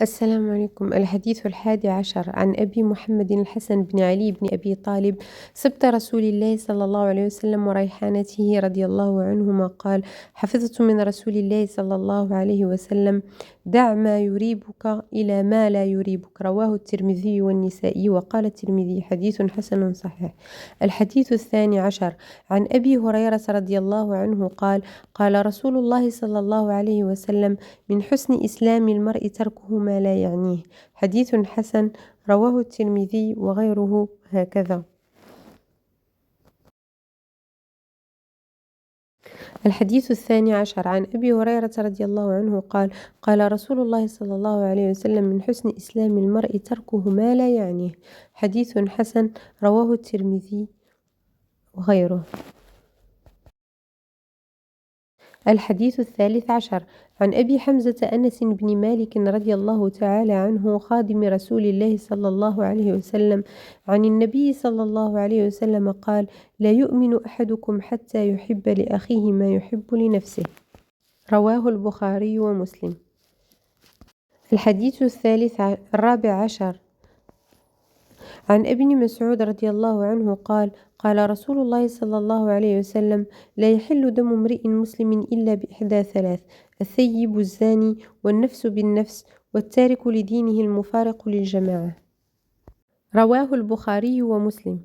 السلام عليكم. الحديث 11 عن أبي محمد الحسن بن علي بن أبي طالب سبط رسول الله صلى الله عليه وسلم وريحانته رضي الله عنهما قال: حفظت من رسول الله صلى الله عليه وسلم: دع ما يريبك إلى ما لا يريبك. رواه الترمذي والنسائي، وقال الترمذي: حديث حسن صحيح. الحديث 12 عن أبي هريرة رضي الله عنه قال: قال رسول الله صلى الله عليه وسلم: من حسن إسلام المرء تركه ما لا يعنيه. حديث حسن، رواه الترمذي وغيره هكذا. الحديث 12 عن أبي هريرة رضي الله عنه قال: قال رسول الله صلى الله عليه وسلم: من حسن إسلام المرء تركه ما لا يعنيه. حديث حسن، رواه الترمذي وغيره. الحديث 13 عن أبي حمزة أنس بن مالك رضي الله تعالى عنه خادم رسول الله صلى الله عليه وسلم عن النبي صلى الله عليه وسلم قال: لا يؤمن أحدكم حتى يحب لأخيه ما يحب لنفسه. رواه البخاري ومسلم. الحديث 14 عن ابن مسعود رضي الله عنه قال: قال رسول الله صلى الله عليه وسلم: لا يحل دم امرئ مسلم إلا بإحدى ثلاث: الثيب الزاني، والنفس بالنفس، والتارك لدينه المفارق للجماعة. رواه البخاري ومسلم.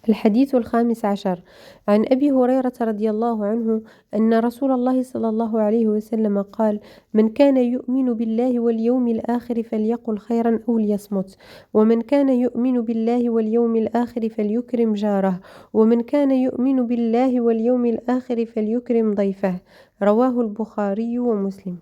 الحديث 15 عن أبي هريرة رضي الله عنه أن رسول الله صلى الله عليه وسلم قال: من كان يؤمن بالله واليوم الآخر فليقل خيرا أو ليصمت، ومن كان يؤمن بالله واليوم الآخر فليكرم جاره، ومن كان يؤمن بالله واليوم الآخر فليكرم ضيفه. رواه البخاري ومسلم.